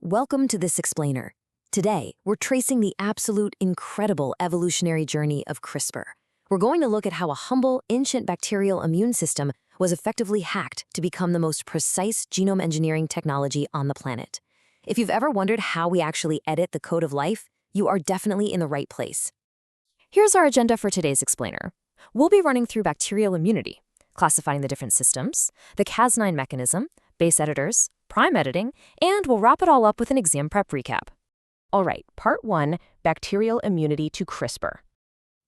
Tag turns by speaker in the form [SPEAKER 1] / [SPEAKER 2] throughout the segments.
[SPEAKER 1] Welcome to this explainer. Today, we're tracing the absolute incredible evolutionary journey of CRISPR. We're going to look at how a humble, ancient bacterial immune system was effectively hacked to become the most precise genome engineering technology on the planet. If you've ever wondered how we actually edit the code of life, you are definitely in the right place.
[SPEAKER 2] Here's our agenda for today's explainer. We'll be running through bacterial immunity, classifying the different systems, the Cas9 mechanism, base editors, prime editing, and we'll wrap it all up with an exam prep recap. All right, part 1, bacterial immunity to CRISPR.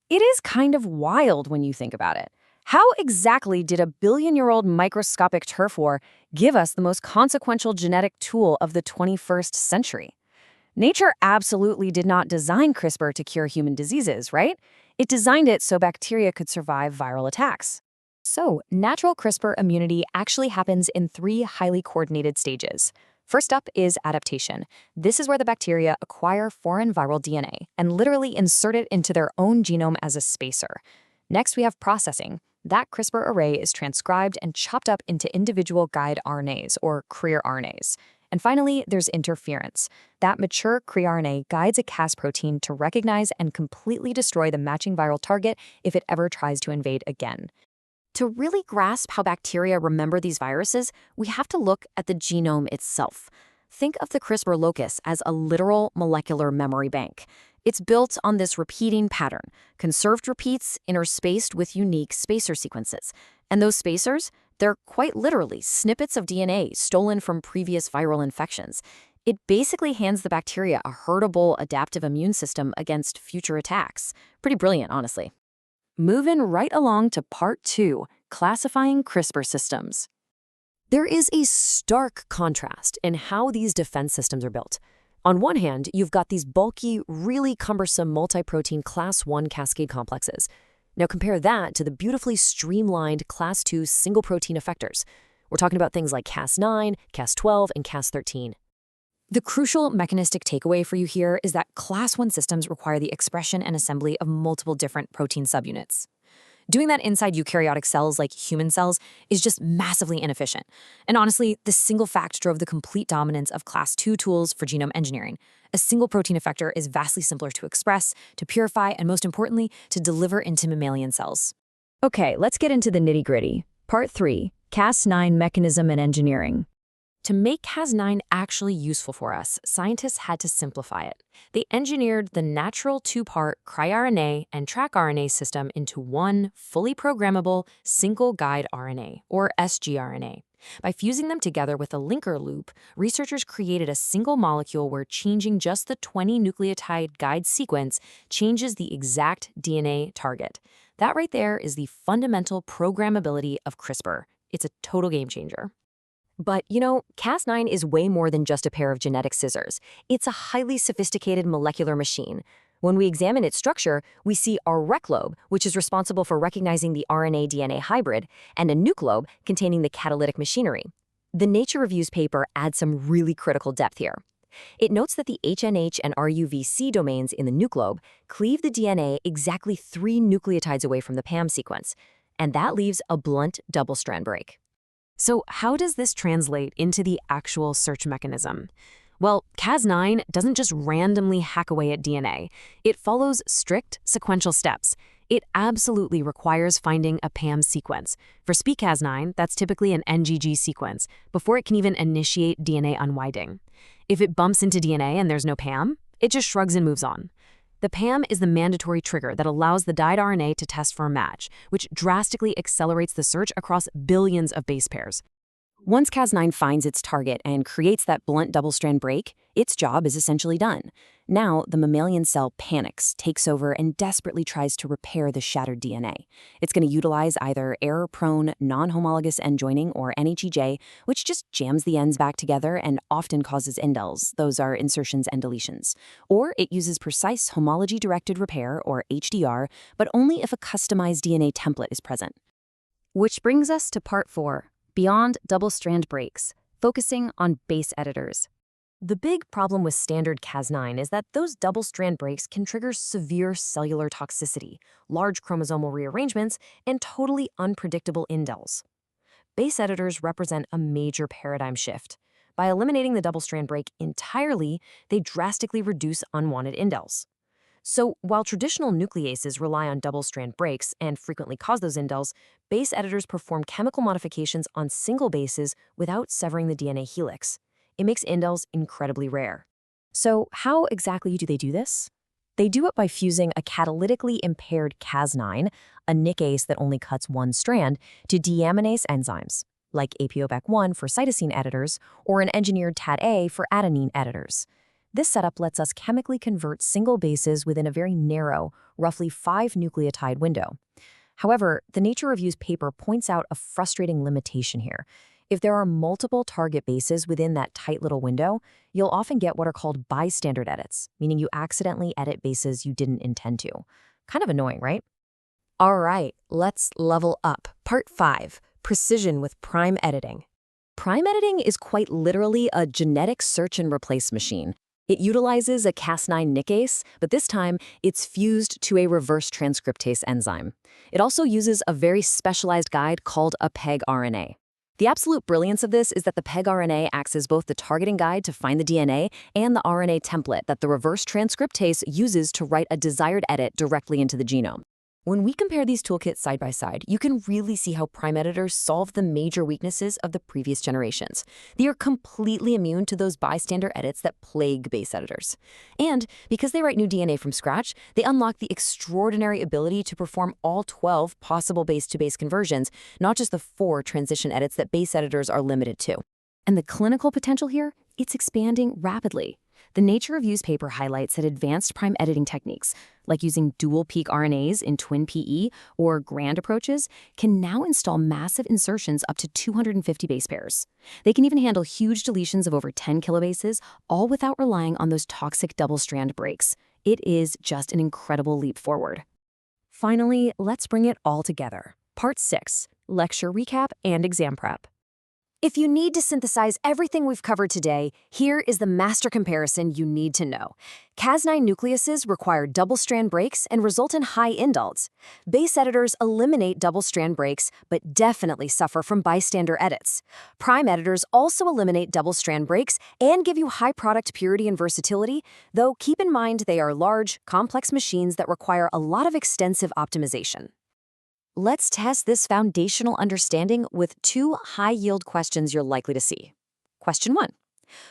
[SPEAKER 2] It is kind of wild when you think about it. How exactly did a billion-year-old microscopic turf war give us the most consequential genetic tool of the 21st century? Nature absolutely did not design CRISPR to cure human diseases, right? It designed it so bacteria could survive viral attacks. So, natural CRISPR immunity actually happens in 3 highly coordinated stages. First up is adaptation. This is where the bacteria acquire foreign viral DNA and literally insert it into their own genome as a spacer. Next, we have processing. That CRISPR array is transcribed and chopped up into individual guide RNAs, or crRNAs. And finally, there's interference. That mature crRNA guides a Cas protein to recognize and completely destroy the matching viral target if it ever tries to invade again. To really grasp how bacteria remember these viruses, we have to look at the genome itself. Think of the CRISPR locus as a literal molecular memory bank. It's built on this repeating pattern, conserved repeats interspaced with unique spacer sequences. And those spacers, they're quite literally snippets of DNA stolen from previous viral infections. It basically hands the bacteria a herdable adaptive immune system against future attacks. Pretty brilliant, honestly. Moving right along to part 2, classifying CRISPR systems. There is a stark contrast in how these defense systems are built. On one hand, you've got these bulky, really cumbersome multi-protein class 1 cascade complexes. Now compare that to the beautifully streamlined class 2 single protein effectors. We're talking about things like Cas9, Cas12, and Cas13. The crucial mechanistic takeaway for you here is that class 1 systems require the expression and assembly of multiple different protein subunits. Doing that inside eukaryotic cells like human cells is just massively inefficient. And honestly, this single fact drove the complete dominance of class 2 tools for genome engineering. A single protein effector is vastly simpler to express, to purify, and most importantly, to deliver into mammalian cells. Okay, let's get into the nitty-gritty. Part 3, Cas9 mechanism and engineering. To make Cas9 actually useful for us, scientists had to simplify it. They engineered the natural 2-part crRNA and tracrRNA system into one fully programmable single guide RNA, or sgRNA. By fusing them together with a linker loop, researchers created a single molecule where changing just the 20 nucleotide guide sequence changes the exact DNA target. That right there is the fundamental programmability of CRISPR. It's a total game changer. But, Cas9 is way more than just a pair of genetic scissors. It's a highly sophisticated molecular machine. When we examine its structure, we see our rec lobe, which is responsible for recognizing the RNA-DNA hybrid, and a nuc lobe containing the catalytic machinery. The Nature Reviews paper adds some really critical depth here. It notes that the HNH and RUVC domains in the nuc lobe cleave the DNA exactly 3 nucleotides away from the PAM sequence, and that leaves a blunt double-strand break. So how does this translate into the actual search mechanism? Well, Cas9 doesn't just randomly hack away at DNA. It follows strict sequential steps. It absolutely requires finding a PAM sequence. For SpeakCas9, that's typically an NGG sequence, before it can even initiate DNA unwinding. If it bumps into DNA and there's no PAM, it just shrugs and moves on. The PAM is the mandatory trigger that allows the guide RNA to test for a match, which drastically accelerates the search across billions of base pairs. Once Cas9 finds its target and creates that blunt double-strand break, its job is essentially done. Now, the mammalian cell panics, takes over, and desperately tries to repair the shattered DNA. It's going to utilize either error-prone non-homologous end joining, or NHEJ, which just jams the ends back together and often causes indels. Those are insertions and deletions. Or it uses precise homology-directed repair, or HDR, but only if a customized DNA template is present. Which brings us to part 4. Beyond double-strand breaks, focusing on base editors. The big problem with standard Cas9 is that those double-strand breaks can trigger severe cellular toxicity, large chromosomal rearrangements, and totally unpredictable indels. Base editors represent a major paradigm shift.
[SPEAKER 1] By eliminating the double-strand break entirely, they drastically reduce unwanted indels. So, while traditional nucleases rely on double-strand breaks and frequently cause those indels, base editors perform chemical modifications on single bases without severing the DNA helix. It makes indels incredibly rare. So, how exactly do they do this? They do it by fusing a catalytically impaired Cas9, a nickase that only cuts one strand, to deaminase enzymes, like APOBEC1 for cytosine editors or an engineered TAT-A for adenine editors. This setup lets us chemically convert single bases within a very narrow, roughly 5-nucleotide window. However, the Nature Review's paper points out a frustrating limitation here. If there are multiple target bases within that tight little window, you'll often get what are called bystander edits, meaning you accidentally edit bases you didn't intend to. Kind of annoying, right? All right, let's level up. Part 5, Precision with Prime Editing. Prime editing is quite literally a genetic search and replace machine. It utilizes a Cas9 nickase, but this time it's fused to a reverse transcriptase enzyme. It also uses a very specialized guide called a pegRNA. The absolute brilliance of this is that the pegRNA acts as both the targeting guide to find the DNA and the RNA template that the reverse transcriptase uses to write a desired edit directly into the genome. When we compare these toolkits side by side, you can really see how prime editors solve the major weaknesses of the previous generations. They are completely immune to those bystander edits that plague base editors. And because they write new DNA from scratch, they unlock the extraordinary ability to perform all 12 possible base-to-base conversions, not just the 4 transition edits that base editors are limited to. And the clinical potential here? It's expanding rapidly. The Nature Review's paper highlights that advanced prime editing techniques, like using dual peak RNAs in twin PE or grand approaches, can now install massive insertions up to 250 base pairs. They can even handle huge deletions of over 10 kilobases, all without relying on those toxic double-strand breaks. It is just an incredible leap forward. Finally, let's bring it all together. Part 6, Lecture Recap and Exam Prep. If you need to synthesize everything we've covered today, here is the master comparison you need to know. Cas9 nucleases require double-strand breaks and result in high indels. Base editors eliminate double-strand breaks, but definitely suffer from bystander edits. Prime editors also eliminate double-strand breaks and give you high product purity and versatility, though keep in mind they are large, complex machines that require a lot of extensive optimization. Let's test this foundational understanding with 2 high-yield questions you're likely to see. Question 1.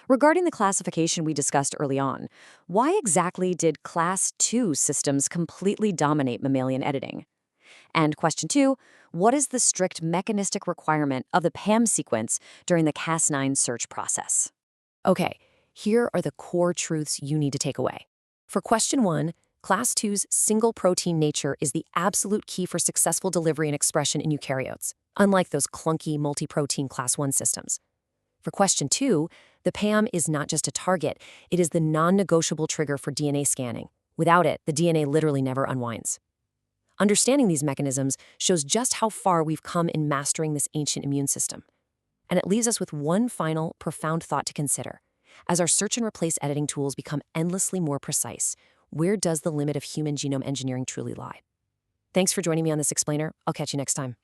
[SPEAKER 1] Regarding the classification we discussed early on, why exactly did Class II systems completely dominate mammalian editing? And question 2, what is the strict mechanistic requirement of the PAM sequence during the Cas9 search process? Okay, here are the core truths you need to take away. For question 1, Class II's single protein nature is the absolute key for successful delivery and expression in eukaryotes, unlike those clunky multi-protein Class I systems. For question 2, the PAM is not just a target, it is the non-negotiable trigger for DNA scanning. Without it, the DNA literally never unwinds. Understanding these mechanisms shows just how far we've come in mastering this ancient immune system. And it leaves us with one final, profound thought to consider. As our search and replace editing tools become endlessly more precise, where does the limit of human genome engineering truly lie? Thanks for joining me on this explainer. I'll catch you next time.